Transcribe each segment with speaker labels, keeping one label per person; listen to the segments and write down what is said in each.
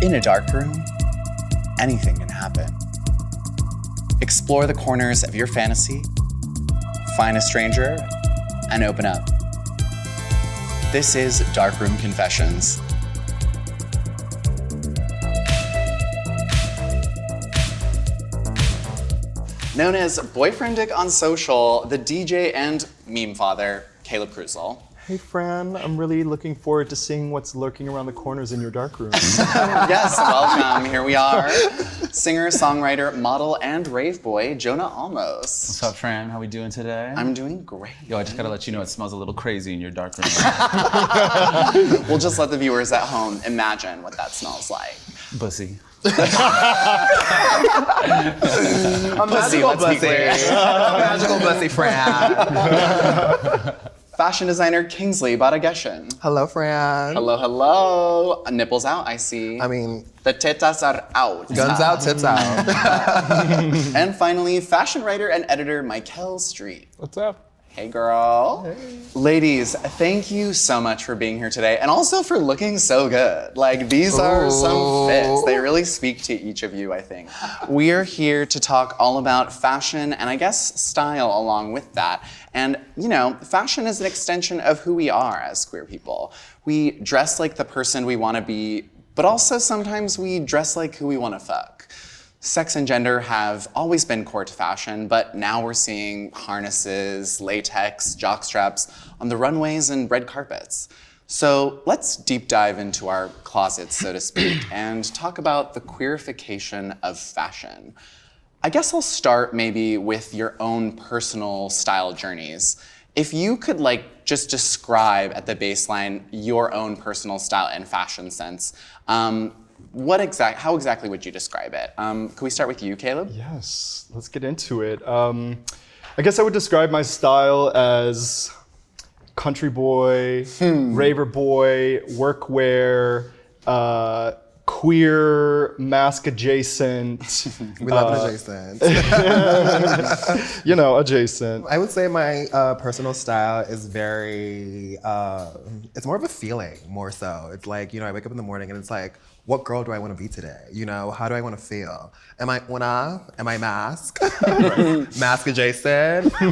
Speaker 1: In a dark room, anything can happen. Explore the corners of your fantasy, find a stranger, and open up. This is Darkroom Confessions. Known as Boyfriend Dick on social, the DJ and meme father, Caleb Kruzel.
Speaker 2: Hey Fran, I'm really looking forward to seeing what's lurking around the corners in your dark room.
Speaker 1: Yes, welcome, here we are. Singer, songwriter, model, and rave boy, Jonah Almost.
Speaker 3: What's up, Fran? How we doing today?
Speaker 1: I'm doing great.
Speaker 3: Yo, I just gotta let you know it smells a little crazy in your dark room.
Speaker 1: We'll just let the viewers at home imagine what that smells like.
Speaker 3: Bussy.
Speaker 1: A
Speaker 4: magical bussy. Magical bussy, Fran.
Speaker 1: Fashion designer Kingsley Gbadegesin.
Speaker 4: Hello, Fran.
Speaker 1: Hello, hello. Nipples out, I see.
Speaker 4: I mean,
Speaker 1: the tetas are out.
Speaker 4: guns out, tits out.
Speaker 1: And finally, fashion writer and editor Mikelle Street.
Speaker 2: What's up?
Speaker 1: Hey, girl.
Speaker 2: Hey.
Speaker 1: Ladies, thank you so much for being here today and also for looking so good. Like, these are some fits. They really speak to each of you, I think. We are here to talk all about fashion and I guess style along with that. And, you know, fashion is an extension of who we are as queer people. We dress like the person we want to be, but also sometimes we dress like who we want to fuck. Sex and gender have always been core to fashion, but now we're seeing harnesses, latex, jockstraps on the runways and red carpets. So let's deep dive into our closets, so to speak, and talk about the queerification of fashion. I guess I'll start maybe with your own personal style journeys. If you could just describe at the baseline your own personal style and fashion sense, how exactly would you describe it? Could we start with you, Caleb?
Speaker 2: Yes, let's get into it. I guess I would describe my style as country boy, raver boy, workwear, queer, mask adjacent.
Speaker 4: We love it adjacent.
Speaker 2: You know, adjacent.
Speaker 4: I would say my personal style is very, it's more of a feeling, more so. It's like, I wake up in the morning and it's like, what girl do I want to be today? How do I want to feel? Am I mask? Mask adjacent?
Speaker 1: Do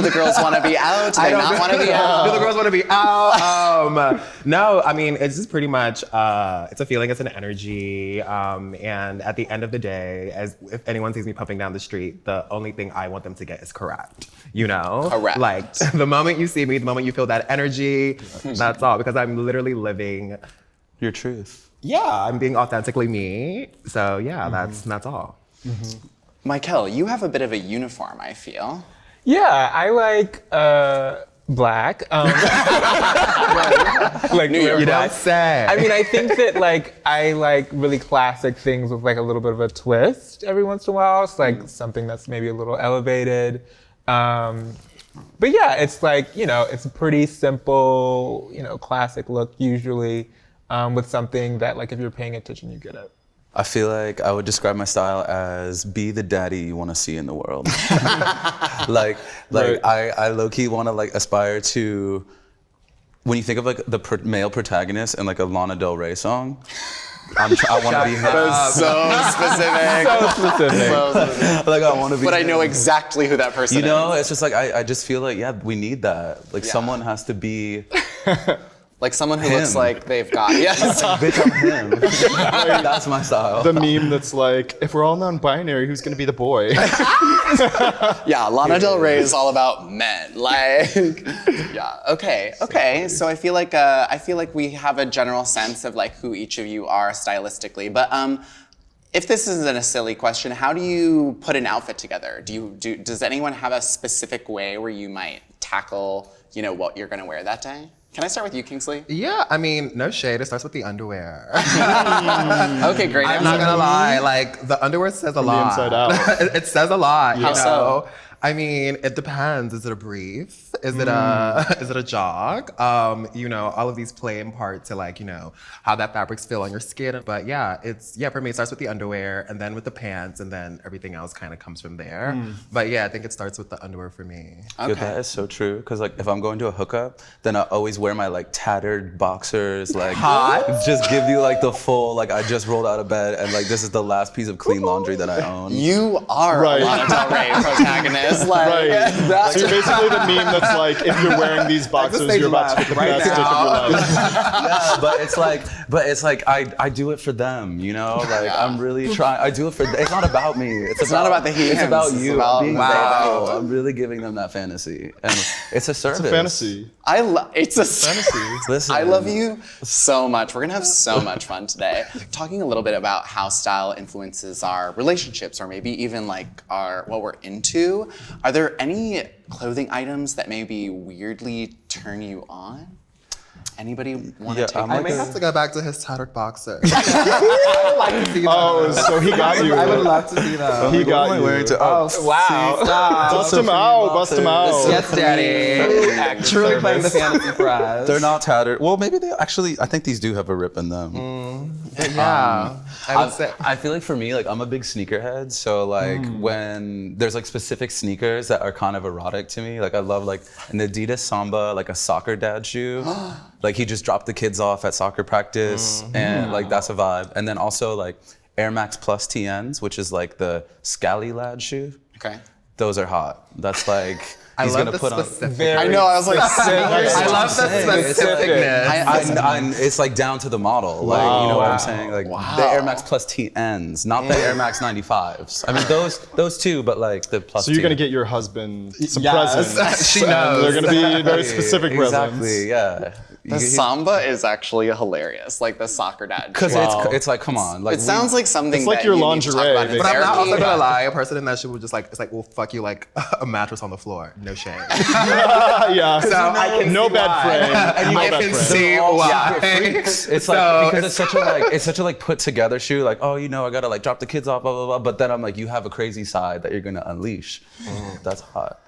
Speaker 1: the girls want to be out? Do they not want to be out?
Speaker 4: Do the girls want to be out? No, I mean, it's just pretty much, it's a feeling, it's an energy. And at the end of the day, if anyone sees me pumping down the street, the only thing I want them to get is correct.
Speaker 1: Correct.
Speaker 4: Like, the moment you see me, the moment you feel that energy, that's all. Because I'm literally living
Speaker 3: Your truth.
Speaker 4: Yeah, I'm being authentically me. So yeah, that's all.
Speaker 1: Mm-hmm. Mikelle, you have a bit of a uniform, I feel.
Speaker 5: Yeah, I like black. Like
Speaker 1: New York
Speaker 4: You
Speaker 5: black.
Speaker 4: don't say.
Speaker 5: I mean, I think that I like really classic things with a little bit of a twist every once in a while. It's something that's maybe a little elevated. But yeah, it's it's a pretty simple, classic look usually. With something that, if you're paying attention, you get it.
Speaker 3: I feel like I would describe my style as be the daddy you want to see in the world.
Speaker 5: Right.
Speaker 3: I low-key want to aspire to, when you think of the male protagonist in a Lana Del Rey song, I want to be him.
Speaker 1: That's so specific.
Speaker 3: I want to be
Speaker 1: But I
Speaker 3: him.
Speaker 1: know exactly who that person is.
Speaker 3: It's just I just feel we need that. Someone has to be...
Speaker 1: someone who
Speaker 3: him.
Speaker 1: looks like they've got, yes.
Speaker 3: Bitch, I'm him. That's my style.
Speaker 2: The meme that's if we're all non-binary, who's gonna be the boy?
Speaker 1: Yeah, Lana Del Rey is all about men. Yeah, okay. So I feel like we have a general sense of who each of you are stylistically. But if this isn't a silly question, how do you put an outfit together? Does anyone have a specific way where you might tackle, what you're gonna wear that day? Can I start with you, Kingsley?
Speaker 4: Yeah, I mean, no shade. It starts with the underwear.
Speaker 1: Okay, great.
Speaker 4: I'm not gonna lie. The underwear says a lot.
Speaker 2: From the inside out.
Speaker 4: It says a lot.
Speaker 1: How so?
Speaker 4: I mean, it depends. Is it a brief? Is it a jog? You know, all of these play in part to like, you know, how that fabrics feel on your skin. But yeah, for me, it starts with the underwear and then with the pants and then everything else kind of comes from there. But yeah, I think it starts with the underwear for me.
Speaker 3: Okay. Dude, that is so true. Cause like if I'm going to a hookup, then I always wear my like tattered boxers, like just give you like the full, like I just rolled out of bed and like this is the last piece of clean laundry that I own.
Speaker 1: You are a Lana Del Rey protagonist. Like,
Speaker 2: right. So you're basically the meme that's like, if you're wearing these boxers, you're about to get the best dick of your life.
Speaker 3: Yeah, but it's like I do it for them, you know? Like I'm really trying. I do it for. It's not about me. It's
Speaker 1: not about the he.
Speaker 3: It's about you.
Speaker 1: It's about,
Speaker 3: being wow. I'm really giving them that fantasy, and it's a service.
Speaker 2: It's a fantasy.
Speaker 1: It's a fantasy.
Speaker 3: Listen,
Speaker 1: I love you so much. We're gonna have so much fun today, talking a little bit about how style influences our relationships, or maybe even like what we're into. Are there any clothing items that maybe weirdly turn you on? Anybody want to take
Speaker 4: I may have to go back to his tattered boxer.
Speaker 5: I would like to see that.
Speaker 2: Oh, so he got you.
Speaker 4: I would love to see that.
Speaker 2: He got you.
Speaker 5: Wow.
Speaker 2: Bust him out. Bust him out.
Speaker 4: Yes, daddy. Truly playing the fantasy for us.
Speaker 3: They're not tattered. Well, maybe they actually. I think these do have a rip in them.
Speaker 4: Yeah. I would say.
Speaker 3: I feel like for me, like I'm a big sneakerhead, so like when there's like specific sneakers that are kind of erotic to me, like I love like an Adidas Samba, like a soccer dad shoe. Like he just dropped the kids off at soccer practice, and like that's a vibe. And then also like Air Max Plus TNs, which is like the Scally lad shoe.
Speaker 1: Okay.
Speaker 3: Those are hot. That's like
Speaker 4: I
Speaker 3: he's
Speaker 4: love
Speaker 3: gonna
Speaker 4: the
Speaker 3: put on.
Speaker 4: specific.
Speaker 1: I know. I was like,
Speaker 4: I love the specificness.
Speaker 3: It's like down to the model. Like you know what I'm saying? Like the Air Max Plus TNs, not the Air Max 95s. I mean those two, but like the plus.
Speaker 2: So you're gonna get your husband some presents. She knows. They're gonna be very specific presents.
Speaker 3: Exactly. Yeah.
Speaker 1: the Samba is actually hilarious, like the soccer dad.
Speaker 3: Because it's like, come on. Like
Speaker 1: it sounds like something
Speaker 2: it's like
Speaker 1: that
Speaker 2: your
Speaker 1: you
Speaker 2: lingerie.
Speaker 1: need to talk about in
Speaker 4: But I'm not also
Speaker 1: therapy.
Speaker 4: gonna lie, a person in that shit would just like, it's like, well, fuck you, like a mattress on the floor. No shame.
Speaker 2: Yeah.
Speaker 4: So I can
Speaker 2: no
Speaker 4: see
Speaker 2: bed
Speaker 4: why.
Speaker 2: frame.
Speaker 4: And
Speaker 2: No
Speaker 4: I
Speaker 2: bed
Speaker 4: can
Speaker 2: frame.
Speaker 4: see why.
Speaker 3: It's like because it's such a like put together shoe. Like, oh, you know, I gotta like drop the kids off, blah blah blah. But then I'm like, you have a crazy side that you're gonna unleash. That's hot.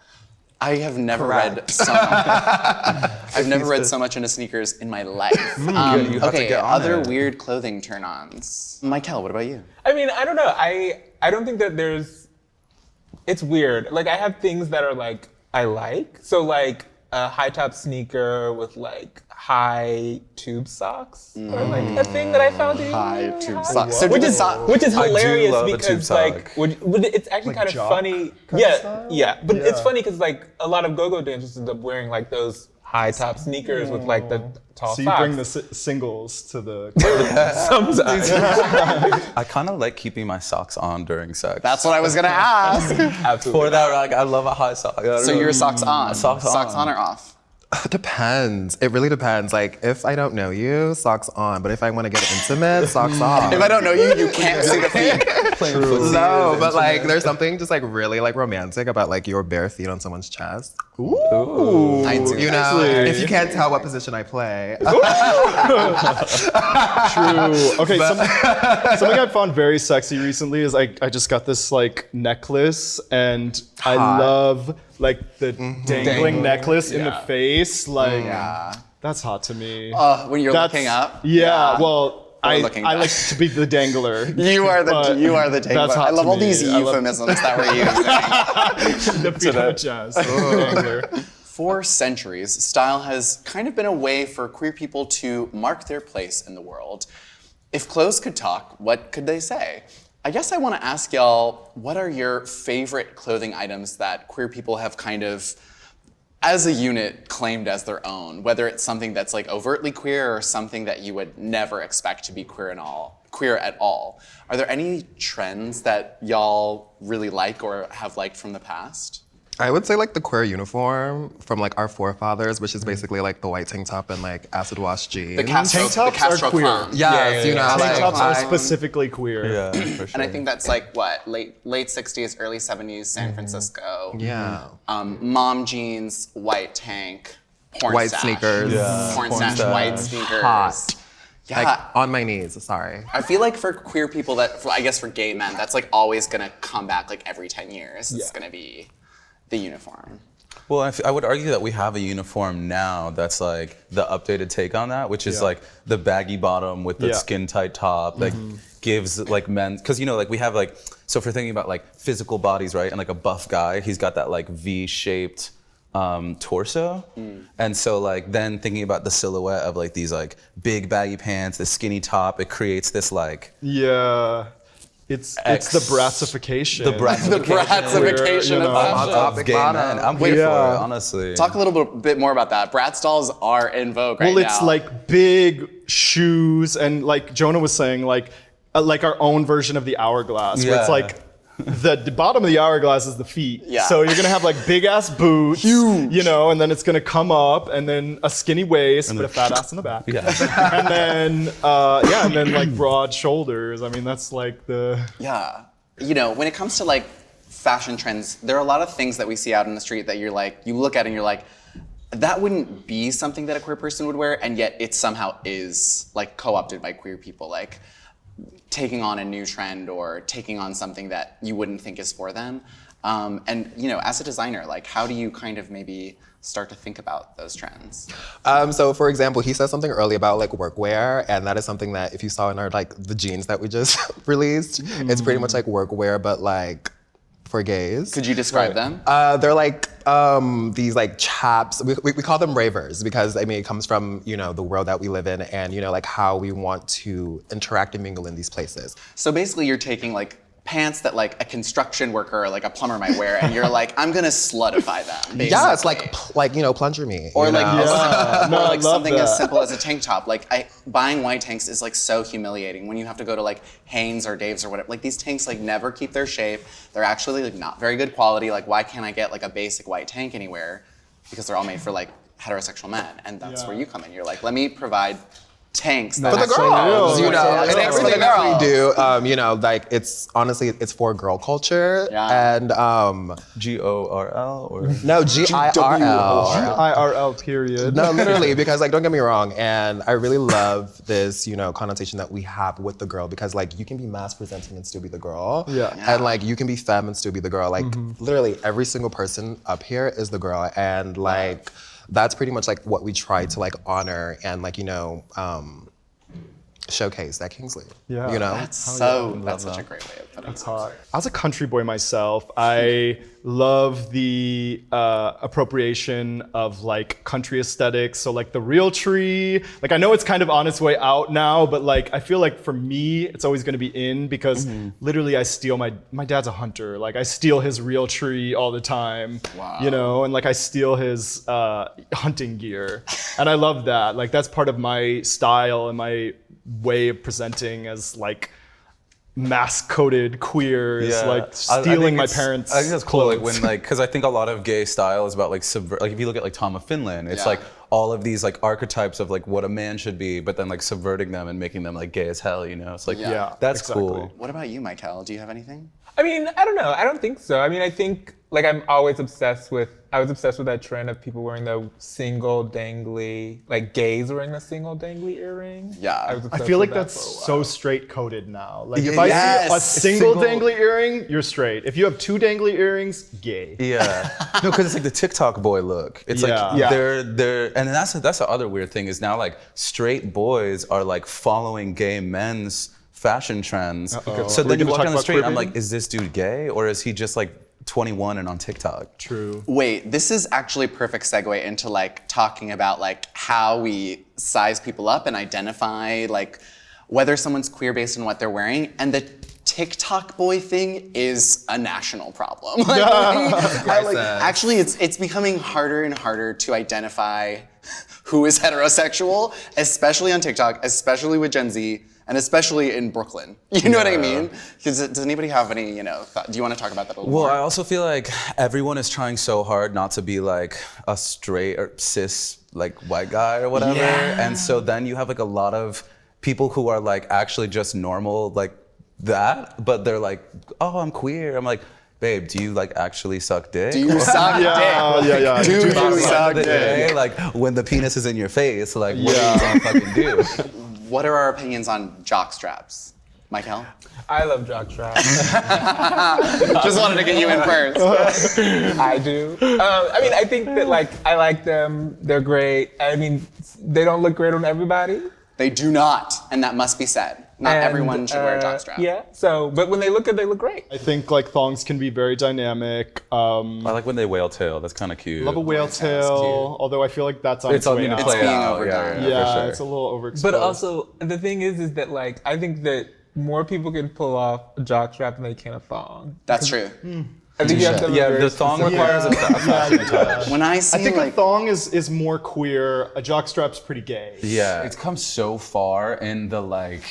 Speaker 1: I have never read so much. I've never read so much into sneakers in my life.
Speaker 3: You have to
Speaker 1: Okay,
Speaker 3: get on
Speaker 1: other
Speaker 3: it.
Speaker 1: weird clothing turn-ons. Mikelle, what about you?
Speaker 5: I mean, I don't know. I don't think that there's. It's weird. Like I have things that are like I like. So like a high top sneaker with like high tube socks are like a thing that I found to be
Speaker 1: High
Speaker 5: really
Speaker 1: tube
Speaker 5: hot.
Speaker 1: socks. So
Speaker 5: Which
Speaker 1: do
Speaker 5: is
Speaker 1: the
Speaker 5: which is
Speaker 3: I do
Speaker 5: hilarious
Speaker 3: love a tube
Speaker 5: because
Speaker 3: sock.
Speaker 5: like it's actually kind of
Speaker 2: jock
Speaker 5: funny.
Speaker 2: kind of
Speaker 5: Yeah,
Speaker 2: style?
Speaker 5: yeah. But it's funny because like a lot of go-go dancers end up wearing like those high top sneakers with like the tall
Speaker 2: So you
Speaker 5: socks.
Speaker 2: bring the singles to the.
Speaker 5: Sometimes.
Speaker 3: I kind of like keeping my socks on during sex.
Speaker 1: That's what I was gonna ask.
Speaker 5: Absolutely.
Speaker 3: For that, like I love a high sock.
Speaker 1: So your socks on?
Speaker 3: Socks on.
Speaker 1: or off?
Speaker 4: Depends. It really depends. Like if I don't know you, socks on. But if I want to get intimate, socks off.
Speaker 1: If I don't know you, you can't see the feet.
Speaker 4: No, but like there's something just like really like romantic about like your bare feet on someone's chest.
Speaker 3: Ooh.
Speaker 1: I do.
Speaker 4: You know,
Speaker 2: Actually.
Speaker 4: if you can't tell what position I play.
Speaker 2: True. Okay, something I found very sexy recently is I just got this like necklace and I love like the dangling necklace in the face. Like that's hot to me.
Speaker 1: When you're
Speaker 2: That's-
Speaker 1: looking up.
Speaker 2: Yeah. Well, I
Speaker 1: looking
Speaker 2: I
Speaker 1: back.
Speaker 2: like to be the dangler.
Speaker 1: You are the
Speaker 2: But
Speaker 1: dangler.
Speaker 2: that's hot
Speaker 1: I love
Speaker 2: to
Speaker 1: all
Speaker 2: me.
Speaker 1: these
Speaker 2: I love-
Speaker 1: euphemisms that we're using.
Speaker 2: The feet on the chest. Dangler.
Speaker 1: For centuries, style has kind of been a way for queer people to mark their place in the world. If clothes could talk, what could they say? I guess I want to ask y'all, what are your favorite clothing items that queer people have kind of, as a unit, claimed as their own? Whether it's something that's like overtly queer or something that you would never expect to be queer at all. Are there any trends that y'all really like or have liked from the past?
Speaker 4: I would say like the queer uniform from like our forefathers, which is basically like the white tank top and like acid wash jeans.
Speaker 1: The Castro,
Speaker 2: Tank tops
Speaker 1: the Castro
Speaker 2: are queer.
Speaker 1: clown.
Speaker 4: Yes, you know,
Speaker 2: Tank
Speaker 4: like,
Speaker 2: tops are
Speaker 4: I-
Speaker 2: specifically queer.
Speaker 3: Yeah, for sure.
Speaker 1: And I think that's like what, late 60s, early 70s, San Francisco.
Speaker 4: Yeah.
Speaker 1: Mom jeans, white tank, porn
Speaker 4: White
Speaker 1: stash.
Speaker 4: sneakers.
Speaker 3: Yeah.
Speaker 1: Porn
Speaker 3: Porn
Speaker 1: stash,
Speaker 3: stash.
Speaker 1: white sneakers.
Speaker 4: Hot.
Speaker 1: Yeah.
Speaker 4: Like on my knees, sorry.
Speaker 1: I feel like for queer people I guess for gay men, that's like always gonna come back like every 10 years. It's gonna be the uniform?
Speaker 3: Well, I would argue that we have a uniform now that's like the updated take on that, which is like the baggy bottom with the skin tight top, like gives like men, because you know, like we have like, so if we're thinking about like physical bodies, right, and like a buff guy, he's got that like V-shaped torso, and so like then thinking about the silhouette of like these like big baggy pants, the skinny top, it creates this like
Speaker 2: It's the brassification.
Speaker 3: The brassification
Speaker 2: of
Speaker 3: of gay men. I'm here for it, honestly.
Speaker 1: Talk a little bit more about that. Bratz dolls are in vogue right now.
Speaker 2: Well, it's like big shoes, and like Jonah was saying, like our own version of the hourglass, where it's like the bottom of the hourglass is the feet.
Speaker 1: Yeah.
Speaker 2: So you're gonna have like big ass boots, you know, and then it's gonna come up, and then a skinny waist, but a fat ass in the back.
Speaker 3: Yeah.
Speaker 2: And then and then like broad shoulders. I mean, that's like the
Speaker 1: You know, when it comes to like fashion trends, there are a lot of things that we see out in the street that you're like, you look at it and you're like, that wouldn't be something that a queer person would wear, and yet it somehow is like co-opted by queer people. Like taking on a new trend or taking on something that you wouldn't think is for them. And you know, as a designer, like how do you kind of maybe start to think about those trends?
Speaker 4: So for example, he said something earlier about like workwear, and that is something that if you saw in our like the jeans that we just released, it's pretty much like workwear, but like for gays.
Speaker 1: Could you describe them?
Speaker 4: They're like these like chaps. We call them ravers because I mean it comes from, you know, the world that we live in, and you know, like how we want to interact and mingle in these places.
Speaker 1: So basically you're taking like pants that like a construction worker or like a plumber might wear, and you're like, I'm gonna slutify them. Basically.
Speaker 4: Yeah, it's like you know, plunger me.
Speaker 1: Or
Speaker 4: you
Speaker 1: like,
Speaker 4: know?
Speaker 1: or like something
Speaker 2: that.
Speaker 1: as simple as a tank top. Like buying white tanks is like so humiliating when you have to go to like Hanes or Dave's or whatever. Like these tanks like never keep their shape. They're actually like not very good quality. Like why can't I get like a basic white tank anywhere? Because they're all made for like heterosexual men, and that's where you come in. You're like, let me provide tanks that
Speaker 4: For the
Speaker 1: actually
Speaker 4: girls, you know, and
Speaker 1: tanks for the
Speaker 4: everything that we
Speaker 1: girls.
Speaker 4: do, you know, like it's honestly it's for girl culture,
Speaker 1: Yeah.
Speaker 4: and
Speaker 3: GORL or
Speaker 4: no GIRL.
Speaker 2: IRL period.
Speaker 4: No, literally, because like don't get me wrong, and I really love this, you know, connotation that we have with the girl, because like you can be mass presenting and still be the girl, and like you can be femme and still be the girl. Like literally every single person up here is the girl, and like that's pretty much like what we try to like honor and like, you know, showcase at Kingsley.
Speaker 2: Yeah.
Speaker 4: You know?
Speaker 1: That's such a great way of putting it.
Speaker 2: It's hot. As a country boy myself, I love the appropriation of like country aesthetics. So like the real tree, like I know it's kind of on its way out now, but like I feel like for me, it's always gonna be in because literally I steal my dad's a hunter. Like I steal his real tree all the time, you know, and like I steal his hunting gear. And I love that. Like that's part of my style and my way of presenting as like mass-coded queer is like stealing my parents'
Speaker 3: I think that's cool,
Speaker 2: clothes.
Speaker 3: like when like, because I think a lot of gay style is about like like if you look at like Tom of Finland, it's like all of these like archetypes of like what a man should be, but then like subverting them and making them like gay as hell, you know? It's like, that's cool.
Speaker 1: What about you, Mikelle? Do you have anything?
Speaker 5: I mean, I don't know. I don't think so. I mean, I think like I was obsessed with that trend of people wearing the single dangly, like gays wearing the single dangly earring.
Speaker 1: Yeah.
Speaker 2: I feel like that's so straight coded now. Like if I see a single dangly earring, you're straight. If you have two dangly earrings, gay.
Speaker 3: Yeah. No, because it's like the TikTok boy look. It's like they're and then that's the other weird thing is now like straight boys are like following gay men's fashion trends. So then you walk down the street and I'm like, is this dude gay or is he just like 21 and on TikTok?
Speaker 2: True.
Speaker 1: Wait, this is actually a perfect segue into like talking about like how we size people up and identify like whether someone's queer based on what they're wearing, and the TikTok boy thing is a national problem. Actually, it's becoming harder and harder to identify who is heterosexual, especially on TikTok, especially with Gen Z, and especially in Brooklyn. You know what I mean? Does anybody have any, you know, do you want to talk about that a little more?
Speaker 3: Well, I also feel like everyone is trying so hard not to be like a straight or cis like white guy or whatever. And so then you have like a lot of people who are like actually just normal like that, but they're like, oh, I'm queer. I'm like, babe, do you like actually suck dick?
Speaker 1: Do you suck dick? Do you suck dick?
Speaker 3: Like when the penis is in your face, like what are you gonna fucking do?
Speaker 1: What are our opinions on jockstraps? Mikelle?
Speaker 5: I love Jockstraps.
Speaker 1: Just wanted to get you in first.
Speaker 5: I do. I mean, I think that I like them. They're great. I mean, they don't look great on everybody.
Speaker 1: They do not, and that must be said. Not everyone should wear a jockstrap.
Speaker 5: Yeah. So, but when they look good, they look great.
Speaker 2: I think like thongs can be very dynamic.
Speaker 3: I like when they whale tail. That's kind of cute.
Speaker 2: Love a whale tail, although I feel like that's on its way out.
Speaker 1: It's being
Speaker 3: out.
Speaker 1: overdone.
Speaker 3: Yeah, for sure.
Speaker 2: It's a little overexposed.
Speaker 5: But also, the thing is that I think that more people can pull off a jockstrap than they can a thong.
Speaker 1: That's true.
Speaker 5: I think you have to have a very
Speaker 3: the thong
Speaker 5: specific-
Speaker 3: requires a fashion touch.
Speaker 1: When I see
Speaker 2: I think a
Speaker 1: like
Speaker 2: thong is more queer. A jockstrap's pretty gay.
Speaker 3: Yeah, it's come so far in the like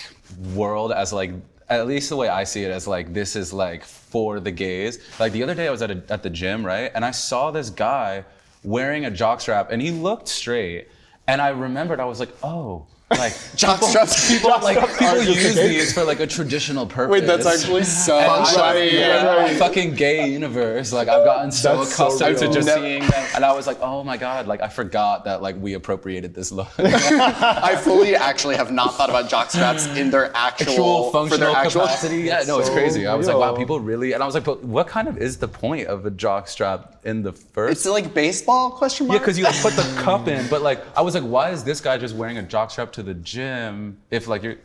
Speaker 3: world as like, at least the way I see it, as like this is like for the gays. Like the other day I was at the gym, right? And I saw this guy wearing a jockstrap and he looked straight. And I remembered, I was like, oh, like
Speaker 1: jockstraps.
Speaker 3: people use these for like a traditional purpose.
Speaker 1: Wait, that's actually so
Speaker 3: Right,
Speaker 1: funny.
Speaker 3: fucking gay universe. Like I've gotten so
Speaker 2: That's so
Speaker 3: accustomed to
Speaker 2: real.
Speaker 3: just seeing them, and I was like, oh my god, like I forgot that like we appropriated this look.
Speaker 1: I fully actually have not thought about jockstraps in their actual
Speaker 3: functional
Speaker 1: for their actual
Speaker 3: capacity. Yeah, no, it's
Speaker 2: so
Speaker 3: crazy. I was like, wow,
Speaker 2: real.
Speaker 3: people really. And I was like, but what kind of is the point of a jockstrap in the first?
Speaker 1: It's like baseball question mark?
Speaker 3: Yeah, because you like put the cup in, but like I was like, why is this guy just wearing a jockstrap to the gym if like you're?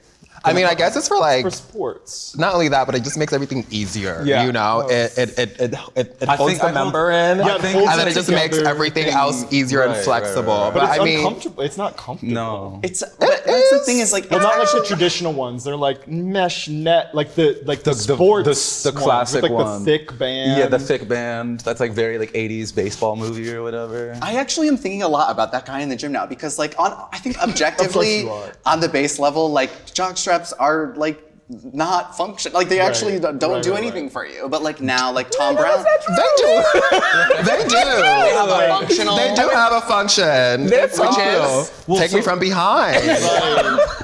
Speaker 4: I mean, I guess it's for like
Speaker 2: For sports.
Speaker 4: not only that, but it just makes everything easier.
Speaker 2: Yeah.
Speaker 4: You know, it holds the
Speaker 3: I hope-
Speaker 4: member in,
Speaker 2: Yeah, it holds
Speaker 4: and then
Speaker 2: it
Speaker 4: it just makes
Speaker 2: together.
Speaker 4: everything else easier and
Speaker 3: Right,
Speaker 4: flexible.
Speaker 3: right, right.
Speaker 2: But it's
Speaker 4: I mean,
Speaker 2: uncomfortable. It's not comfortable.
Speaker 3: No.
Speaker 1: It's but that's the thing is like
Speaker 2: Well,
Speaker 1: it's
Speaker 2: not like the
Speaker 1: actually-
Speaker 2: traditional ones. They're like mesh net, like the sports,
Speaker 3: the
Speaker 2: ones
Speaker 3: classic
Speaker 2: with, like
Speaker 3: one.
Speaker 2: the thick band.
Speaker 3: Yeah, the thick band. That's like very like 80s baseball movie or whatever.
Speaker 1: I actually am thinking a lot about that guy in the gym now because like I think objectively
Speaker 2: you are.
Speaker 1: on the base level, like jockstraps are like not function. Like they actually don't do
Speaker 2: right,
Speaker 1: anything for you. But like now, like Tom Brown,
Speaker 4: they do. They do.
Speaker 1: they have a functional.
Speaker 4: They do have a function,
Speaker 5: That's
Speaker 4: which
Speaker 5: awesome.
Speaker 4: is take me from behind.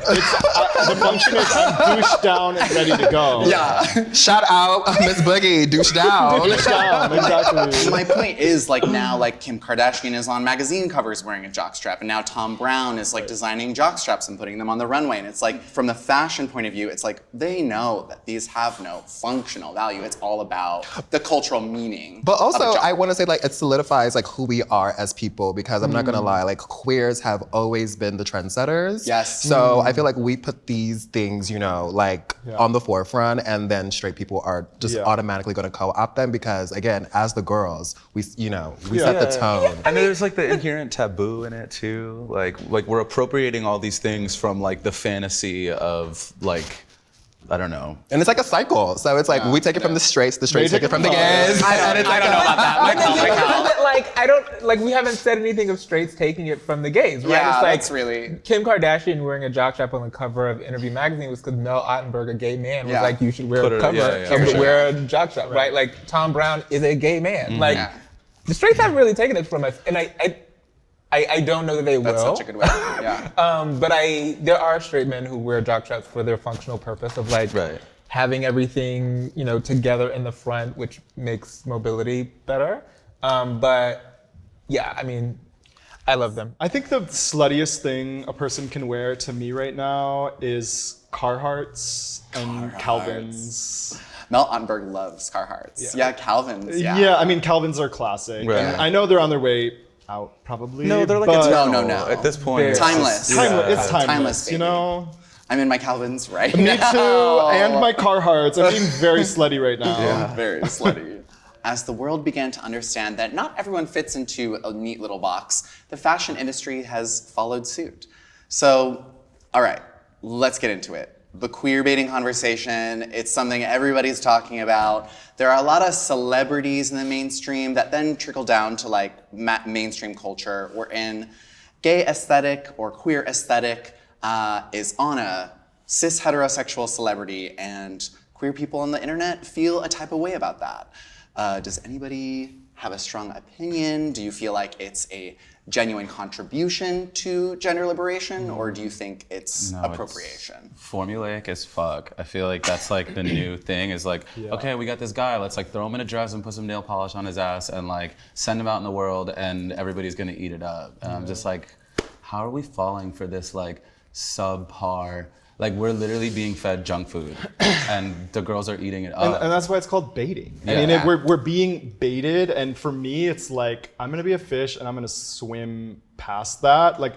Speaker 2: The function is I'm douche down and ready to go.
Speaker 1: Yeah.
Speaker 4: Shout out Miss Boogie, douche down.
Speaker 2: Douche down, exactly.
Speaker 1: My point is like now like Kim Kardashian is on magazine covers wearing a jockstrap, and now Tom Brown is like designing jockstraps and putting them on the runway. And it's like from the fashion point of view, it's like they know that these have no functional value. It's all about the cultural meaning.
Speaker 4: But
Speaker 1: of a
Speaker 4: also,
Speaker 1: jock.
Speaker 4: I want to say like it solidifies like who we are as people because I'm not gonna lie, like queers have always been the trendsetters.
Speaker 1: Yes.
Speaker 4: So I feel like we put these things, you know, like on the forefront, and then straight people are just automatically gonna co-opt them because again, as the girls, we set the tone.
Speaker 3: And there's like the inherent taboo in it too. Like we're appropriating all these things from like the fantasy of like, I don't know.
Speaker 4: And it's like a cycle. So it's like we take it from the straights take it from the gays.
Speaker 1: I don't know about that.
Speaker 5: We haven't said anything of straights taking it from the gays, right?
Speaker 1: Yeah,
Speaker 5: it's like
Speaker 1: that's really.
Speaker 5: Kim Kardashian wearing a jockstrap on the cover of Interview magazine was because Mel Ottenberg, a gay man, was
Speaker 1: Yeah.
Speaker 5: like, you should wear
Speaker 3: Put
Speaker 5: a
Speaker 3: it-
Speaker 5: cover
Speaker 3: yeah, yeah,
Speaker 5: and
Speaker 3: for sure.
Speaker 5: wear a jockstrap, right? Like Tom Brown is a gay man. Like the straights haven't really taken it from us, and I don't know that they
Speaker 1: That's
Speaker 5: will.
Speaker 1: such a good way. Yeah.
Speaker 5: But there are straight men who wear jockstraps for their functional purpose of like
Speaker 3: Right.
Speaker 5: having everything, you know, together in the front, which makes mobility better. But yeah, I mean, I love them.
Speaker 2: I think the sluttiest thing a person can wear to me right now is Carhartts and Calvins.
Speaker 1: Mel Ottenberg loves Carhartts. Yeah, Calvins. Yeah.
Speaker 2: Yeah, I mean Calvins are classic.
Speaker 3: Right.
Speaker 2: And I know they're on their way out probably.
Speaker 3: No, they're like
Speaker 2: but
Speaker 1: No.
Speaker 3: At this point,
Speaker 5: They're
Speaker 3: it's
Speaker 1: timeless.
Speaker 3: just-
Speaker 2: It's timeless,
Speaker 1: Timeless,
Speaker 2: you
Speaker 1: baby.
Speaker 2: know?
Speaker 1: I'm in my Calvins right
Speaker 2: Me
Speaker 1: now.
Speaker 2: too, and my Carhartts. I'm being very slutty right now.
Speaker 1: Very slutty. As the world began to understand that not everyone fits into a neat little box, the fashion industry has followed suit. So, all right, let's get into it. The queer baiting conversation, it's something everybody's talking about. There are a lot of celebrities in the mainstream that then trickle down to like mainstream culture, wherein gay aesthetic or queer aesthetic is on a cis heterosexual celebrity, and queer people on the internet feel a type of way about that. Does anybody have a strong opinion? Do you feel like it's a genuine contribution to gender liberation, or do you think it's appropriation?
Speaker 3: It's formulaic as fuck. I feel like that's like the new thing is like, okay, we got this guy, let's like throw him in a dress and put some nail polish on his ass and like send him out in the world and everybody's gonna eat it up. And I'm just like, how are we falling for this like subpar, Like we're literally being fed junk food, and the girls are eating it up.
Speaker 2: And that's why it's called baiting.
Speaker 3: Yeah.
Speaker 2: I mean, we're being baited, and for me, it's like I'm gonna be a fish, and I'm gonna swim past that. Like,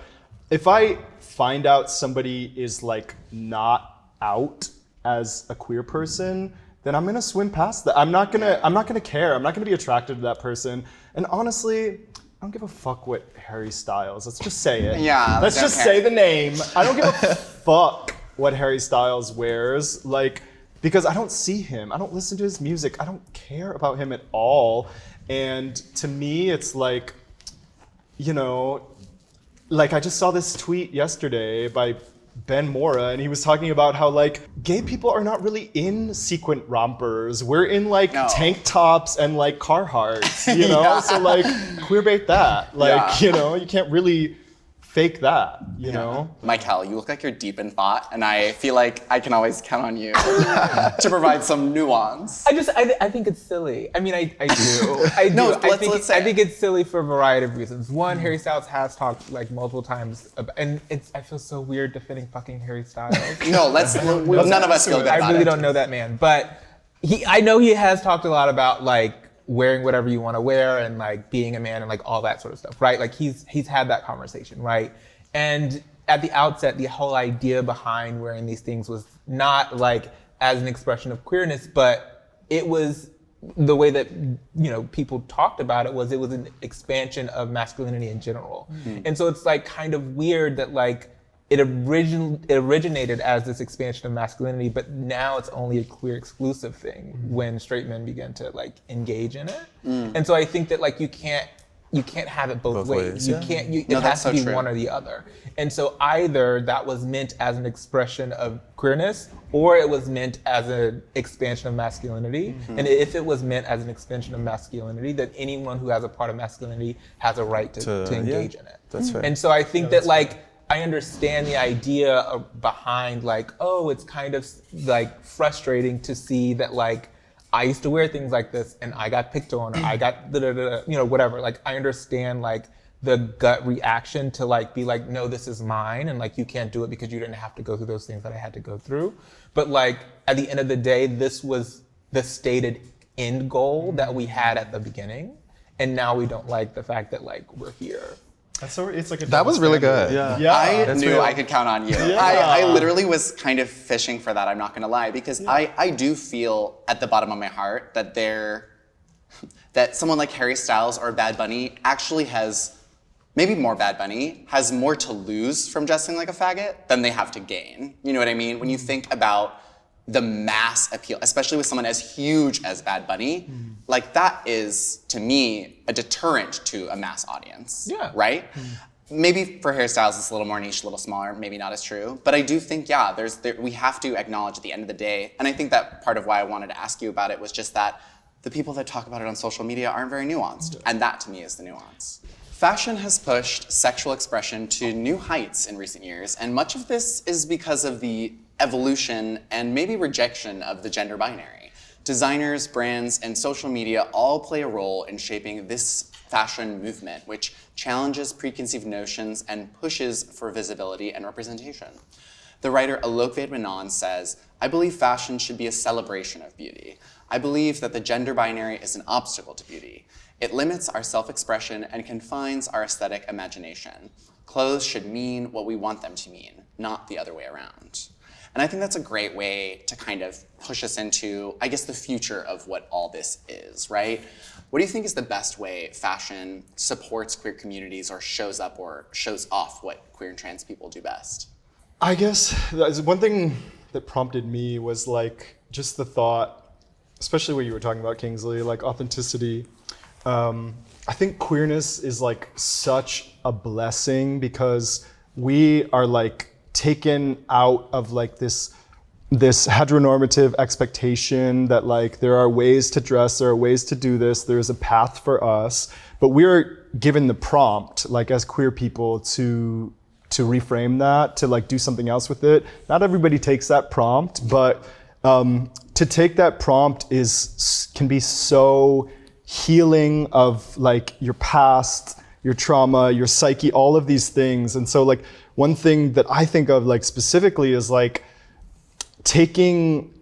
Speaker 2: if I find out somebody is like not out as a queer person, then I'm gonna swim past that. I'm not gonna care. I'm not gonna be attracted to that person. And honestly, I don't give a fuck what Harry Styles. Let's just say it.
Speaker 1: Yeah.
Speaker 2: Let's just say the name. I don't give a fuck what Harry Styles wears, like, because I don't see him. I don't listen to his music. I don't care about him at all. And to me, it's like, you know, like I just saw this tweet yesterday by Ben Mora, and he was talking about how like gay people are not really in sequin rompers. We're in like tank tops and like Carhartts, you know?
Speaker 1: Yeah.
Speaker 2: So like queerbait that. Like, you know, you can't really fake that, you know?
Speaker 1: Mikelle, you look like you're deep in thought, and I feel like I can always count on you to provide some nuance.
Speaker 5: I think it's silly. I mean, I do. I do.
Speaker 1: No,
Speaker 5: let's
Speaker 1: say
Speaker 5: I think it's silly for a variety of reasons. One, Harry Styles has talked like multiple times, and I feel so weird defending fucking Harry Styles.
Speaker 1: No, none of us feel good about
Speaker 5: I really
Speaker 1: it.
Speaker 5: don't know that man, but I know he has talked a lot about like wearing whatever you want to wear and like being a man and like all that sort of stuff, right? Like he's had that conversation, right? And at the outset, the whole idea behind wearing these things was not like as an expression of queerness, but it was the way that, you know, people talked about it was an expansion of masculinity in general. Mm-hmm. And so it's like kind of weird that like it originated as this expansion of masculinity, but now it's only a queer exclusive thing when straight men begin to like engage in it. And so I think that like you can't have it both ways. You can't. It has to be one or the other. And so either that was meant as an expression of queerness, or it was meant as an expansion of masculinity. And if it was meant as an expansion of masculinity, then anyone who has a part of masculinity has a right to engage in it.
Speaker 3: That's fair.
Speaker 5: And so I think that like I understand the idea behind like, oh, it's kind of like frustrating to see that like I used to wear things like this and I got picked on, or I got you know, whatever. Like I understand like the gut reaction to like be like, no, this is mine, and like you can't do it because you didn't have to go through those things that I had to go through. But like at the end of the day, this was the stated end goal that we had at the beginning, and now we don't like the fact that like we're here.
Speaker 2: So it's like
Speaker 4: That was really good.
Speaker 2: Yeah.
Speaker 1: I knew I could count on you.
Speaker 2: Yeah.
Speaker 1: I literally was kind of fishing for that, I'm not gonna lie, because I do feel at the bottom of my heart that that someone like Harry Styles or Bad Bunny actually has, maybe more Bad Bunny, has more to lose from dressing like a faggot than they have to gain. You know what I mean? When you think about the mass appeal, especially with someone as huge as Bad Bunny, like that is, to me, a deterrent to a mass audience, right? Maybe for hairstyles it's a little more niche, a little smaller, maybe not as true, but I do think, we have to acknowledge at the end of the day, and I think that part of why I wanted to ask you about it was just that the people that talk about it on social media aren't very nuanced, and that to me is the nuance. Fashion has pushed sexual expression to new heights in recent years, and much of this is because of the evolution and maybe rejection of the gender binary. Designers, brands, and social media all play a role in shaping this fashion movement, which challenges preconceived notions and pushes for visibility and representation. The writer Alok Vedmanan says, "I believe fashion should be a celebration of beauty. I believe that the gender binary is an obstacle to beauty. It limits our self-expression and confines our aesthetic imagination. Clothes should mean what we want them to mean, not the other way around." And I think that's a great way to kind of push us into, I guess, the future of what all this is, right? What do you think is the best way fashion supports queer communities or shows up or shows off what queer and trans people do best?
Speaker 2: I guess one thing that prompted me was like just the thought, especially what you were talking about, Kingsley, like authenticity. I think queerness is like such a blessing because we are like taken out of like this heteronormative expectation that like there are ways to dress, there are ways to do this, there's a path for us, but we're given the prompt like as queer people to reframe that, to like do something else with it. Not everybody takes that prompt, but to take that prompt can be so healing of like your past, your trauma, your psyche, all of these things. And so like one thing that I think of like specifically is like taking,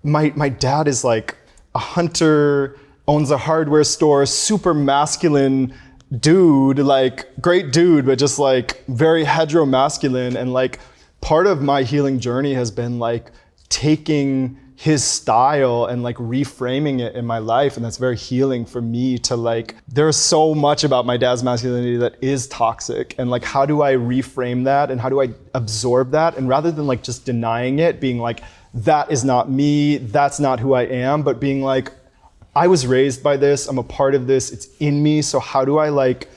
Speaker 2: my dad is like a hunter, owns a hardware store, super masculine dude, like great dude, but just like very heteromasculine. And like part of my healing journey has been like taking his style and like reframing it in my life. And that's very healing for me to like, there's so much about my dad's masculinity that is toxic. And like, how do I reframe that? And how do I absorb that? And rather than like just denying it, being like, that is not me, that's not who I am, but being like, I was raised by this, I'm a part of this, it's in me. So how do I like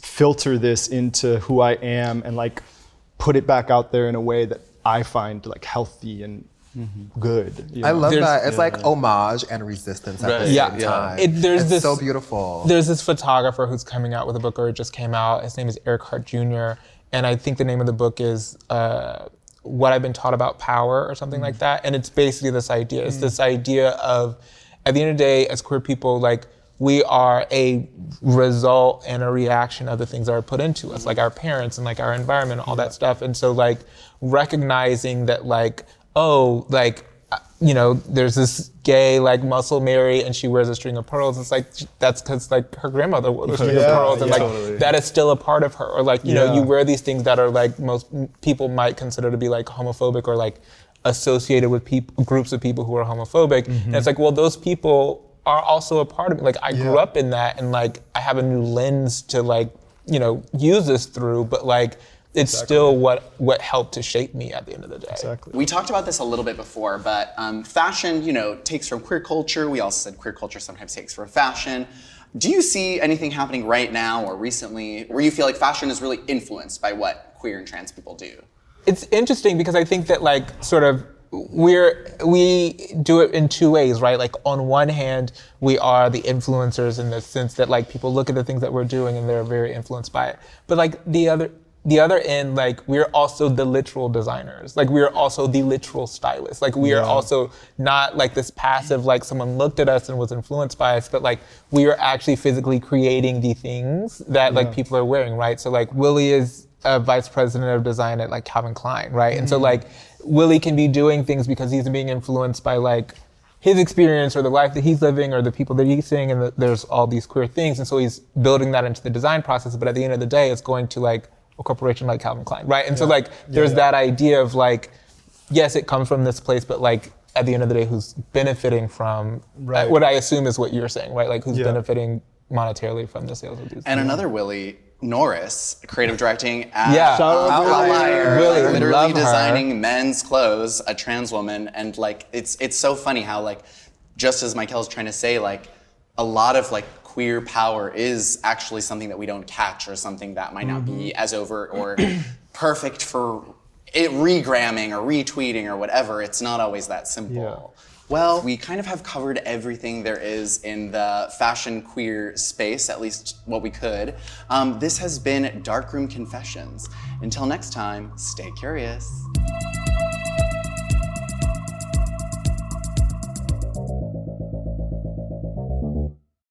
Speaker 2: filter this into who I am and like put it back out there in a way that I find like healthy and good. You know?
Speaker 4: I love that. It's like homage and resistance at the same time. It's so beautiful.
Speaker 5: There's this photographer who's coming out with a book, or it just came out. His name is Eric Hart Jr. And I think the name of the book is What I've Been Taught About Power or something like that. And it's basically this idea. It's this idea of, at the end of the day, as queer people, like we are a result and a reaction of the things that are put into us, like our parents and like our environment, all that stuff. And so like recognizing that like, oh, like, you know, there's this gay like muscle Mary and she wears a string of pearls. It's like, that's because like her grandmother wore a string of pearls and like that is still a part of her. Or like, you know, you wear these things that are like most people might consider to be like homophobic or like associated with groups of people who are homophobic. And it's like, well, those people are also a part of it. Like I grew up in that and like I have a new lens to like, you know, use this through, but like, it's still what helped to shape me at the end of the day.
Speaker 2: Exactly.
Speaker 1: We talked about this a little bit before, but fashion, you know, takes from queer culture. We also said queer culture sometimes takes from fashion. Do you see anything happening right now or recently where you feel like fashion is really influenced by what queer and trans people do?
Speaker 5: It's interesting because I think that like sort of we do it in two ways, right? Like on one hand, we are the influencers in the sense that like people look at the things that we're doing and they're very influenced by it. But like the other end, like we're also the literal designers. Like we are also the literal stylists. Like we are also not like this passive, like someone looked at us and was influenced by us, but like we are actually physically creating the things that like people are wearing, right? So like Willie is a vice president of design at like Calvin Klein, right? And so like Willie can be doing things because he's being influenced by like his experience or the life that he's living or the people that he's seeing, and there's all these queer things. And so he's building that into the design process, but at the end of the day, it's going to like a corporation like Calvin Klein, right? And so like, there's that idea of like, yes, it comes from this place, but like, at the end of the day, who's benefiting from what I assume is what you're saying, right? Like who's benefiting monetarily from the sales of these
Speaker 1: And
Speaker 5: things.
Speaker 1: another Willie, Norris, creative directing at
Speaker 5: Shout out
Speaker 1: Outlier,
Speaker 5: Willie,
Speaker 1: like, literally
Speaker 5: love her.
Speaker 1: designing men's clothes, a trans woman, and like, it's so funny how like, just as Mikelle's trying to say, like, a lot of like queer power is actually something that we don't catch or something that might not be as overt or perfect for it regramming or retweeting or whatever. It's not always that simple. Well, we kind of have covered everything there is in the fashion queer space, at least what we could. This has been Darkroom Confessions. Until next time, stay curious.